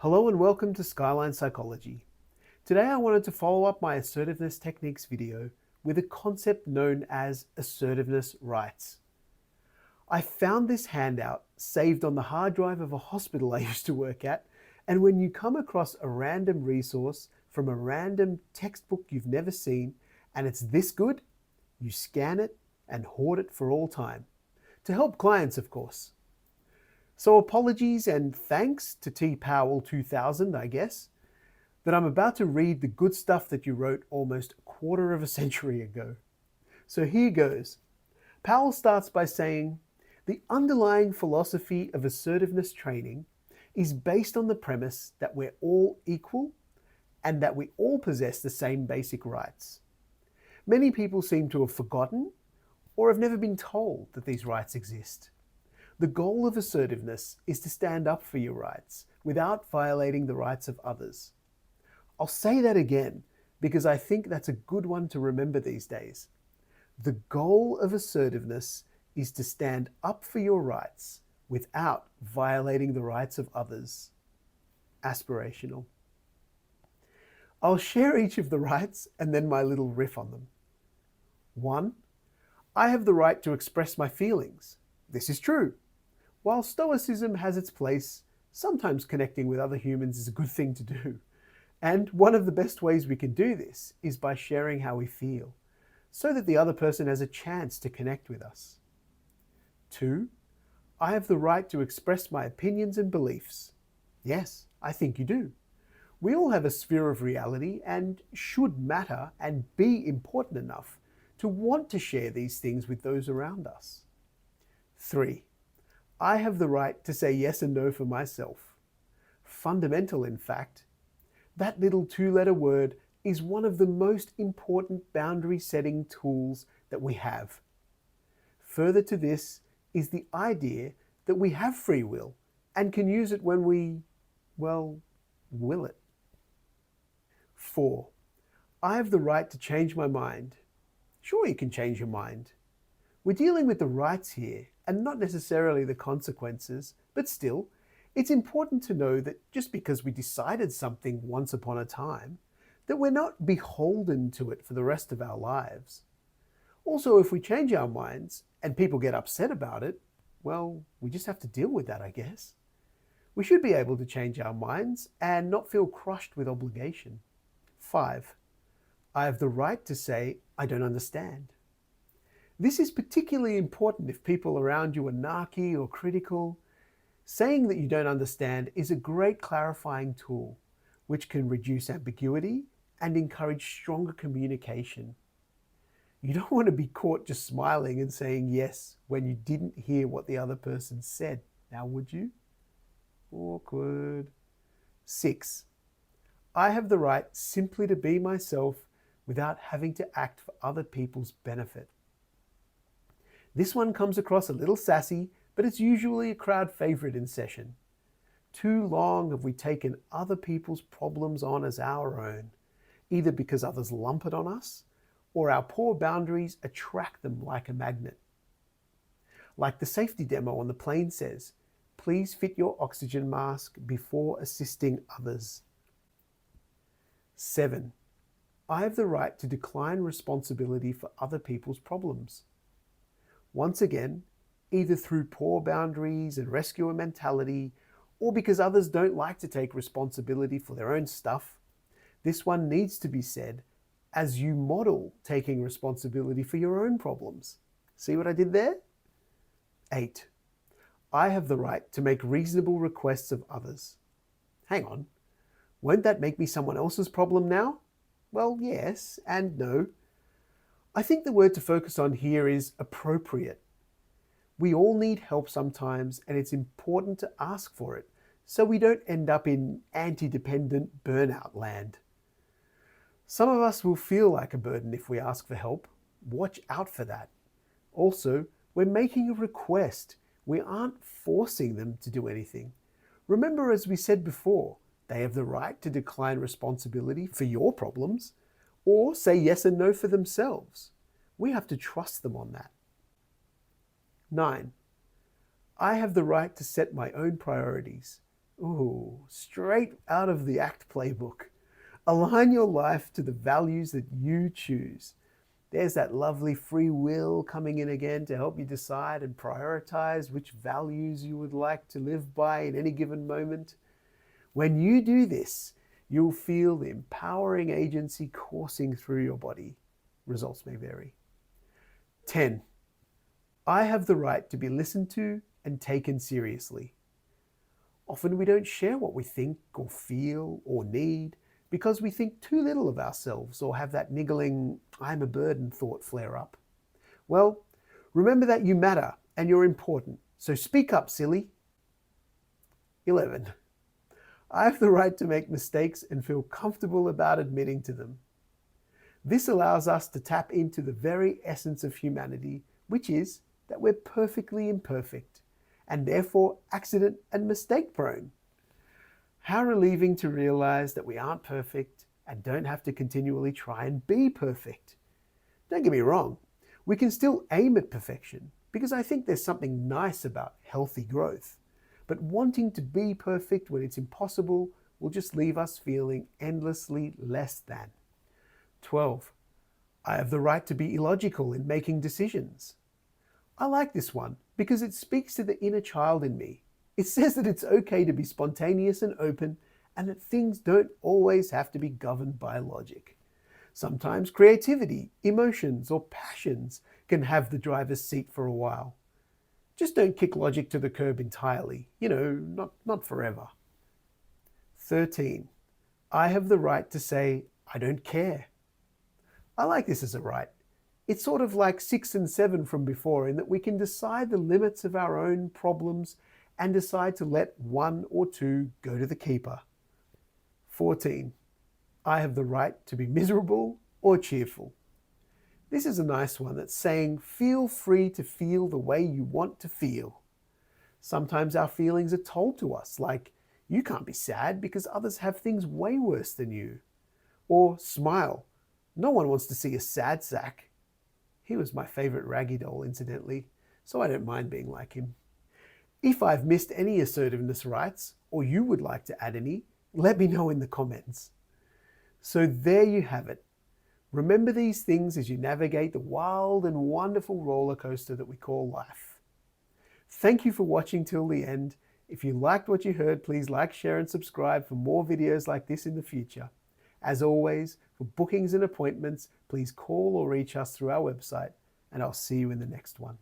Hello and welcome to Skyline Psychology. Today I wanted to follow up my assertiveness techniques video with a concept known as assertiveness rights. I found this handout saved on the hard drive of a hospital I used to work at, and when you come across a random resource from a random textbook you've never seen and it's this good, you scan it and hoard it for all time. To help clients, of course. So apologies and thanks to T. Powell 2000, I guess, that I'm about to read the good stuff that you wrote almost a quarter of a century ago. So here goes. Powell starts by saying, the underlying philosophy of assertiveness training is based on the premise that we're all equal and that we all possess the same basic rights. Many people seem to have forgotten or have never been told that these rights exist. The goal of assertiveness is to stand up for your rights without violating the rights of others. I'll say that again because I think that's a good one to remember these days. The goal of assertiveness is to stand up for your rights without violating the rights of others. Aspirational. I'll share each of the rights and then my little riff on them. 1. I have the right to express my feelings. This is true. While Stoicism has its place, sometimes connecting with other humans is a good thing to do. And one of the best ways we can do this is by sharing how we feel, so that the other person has a chance to connect with us. 2. I have the right to express my opinions and beliefs. Yes, I think you do. We all have a sphere of reality and should matter and be important enough to want to share these things with those around us. 3. I have the right to say yes and no for myself. Fundamental, in fact. That little two-letter word is one of the most important boundary-setting tools that we have. Further to this is the idea that we have free will and can use it when we, well, will it. 4. I have the right to change my mind. Sure, you can change your mind. We're dealing with the rights here and not necessarily the consequences, but still, it's important to know that just because we decided something once upon a time, that we're not beholden to it for the rest of our lives. Also, if we change our minds and people get upset about it, well, we just have to deal with that, I guess. We should be able to change our minds and not feel crushed with obligation. 5. I have the right to say, I don't understand. This is particularly important if people around you are narky or critical. Saying that you don't understand is a great clarifying tool, which can reduce ambiguity and encourage stronger communication. You don't want to be caught just smiling and saying yes when you didn't hear what the other person said. Now, would you? Awkward. 6. I have the right simply to be myself without having to act for other people's benefit. This one comes across a little sassy, but it's usually a crowd favorite in session. Too long have we taken other people's problems on as our own, either because others lump it on us, or our poor boundaries attract them like a magnet. Like the safety demo on the plane says, please fit your oxygen mask before assisting others. 7. I have the right to decline responsibility for other people's problems. Once again, either through poor boundaries and rescuer mentality, or because others don't like to take responsibility for their own stuff, this one needs to be said as you model taking responsibility for your own problems. See what I did there? 8. I have the right to make reasonable requests of others. Hang on, won't that make me someone else's problem now? Well, yes and no. I think the word to focus on here is appropriate. We all need help sometimes, and it's important to ask for it so we don't end up in anti-dependent burnout land. Some of us will feel like a burden if we ask for help. Watch out for that. Also, we're making a request. We aren't forcing them to do anything. Remember, as we said before, they have the right to decline responsibility for your problems or say yes and no for themselves. We have to trust them on that. 9. I have the right to set my own priorities. Ooh, straight out of the ACT playbook. Align your life to the values that you choose. There's that lovely free will coming in again to help you decide and prioritize which values you would like to live by in any given moment. When you do this, you'll feel the empowering agency coursing through your body. Results may vary. 10. I have the right to be listened to and taken seriously. Often we don't share what we think or feel or need because we think too little of ourselves or have that niggling, I'm a burden thought flare up. Well, remember that you matter and you're important, so speak up, silly. 11. I have the right to make mistakes and feel comfortable about admitting to them. This allows us to tap into the very essence of humanity, which is that we're perfectly imperfect and therefore accident and mistake prone. How relieving to realize that we aren't perfect and don't have to continually try and be perfect. Don't get me wrong, we can still aim at perfection because I think there's something nice about healthy growth. But wanting to be perfect when it's impossible will just leave us feeling endlessly less than. 12. I have the right to be illogical in making decisions. I like this one because it speaks to the inner child in me. It says that it's okay to be spontaneous and open and that things don't always have to be governed by logic. Sometimes creativity, emotions, or passions can have the driver's seat for a while. Just don't kick logic to the curb entirely. Not forever. 13. I have the right to say, I don't care. I like this as a right. It's sort of like 6 and 7 from before in that we can decide the limits of our own problems and decide to let 1 or 2 go to the keeper. 14. I have the right to be miserable or cheerful. This is a nice one that's saying feel free to feel the way you want to feel. Sometimes our feelings are told to us, like you can't be sad because others have things way worse than you. Or smile. No one wants to see a sad sack. He was my favorite raggy doll, incidentally, so I don't mind being like him. If I've missed any assertiveness rights, or you would like to add any, let me know in the comments. So there you have it. Remember these things as you navigate the wild and wonderful roller coaster that we call life. Thank you for watching till the end. If you liked what you heard, please like, share, and subscribe for more videos like this in the future. As always, for bookings and appointments, please call or reach us through our website, and I'll see you in the next one.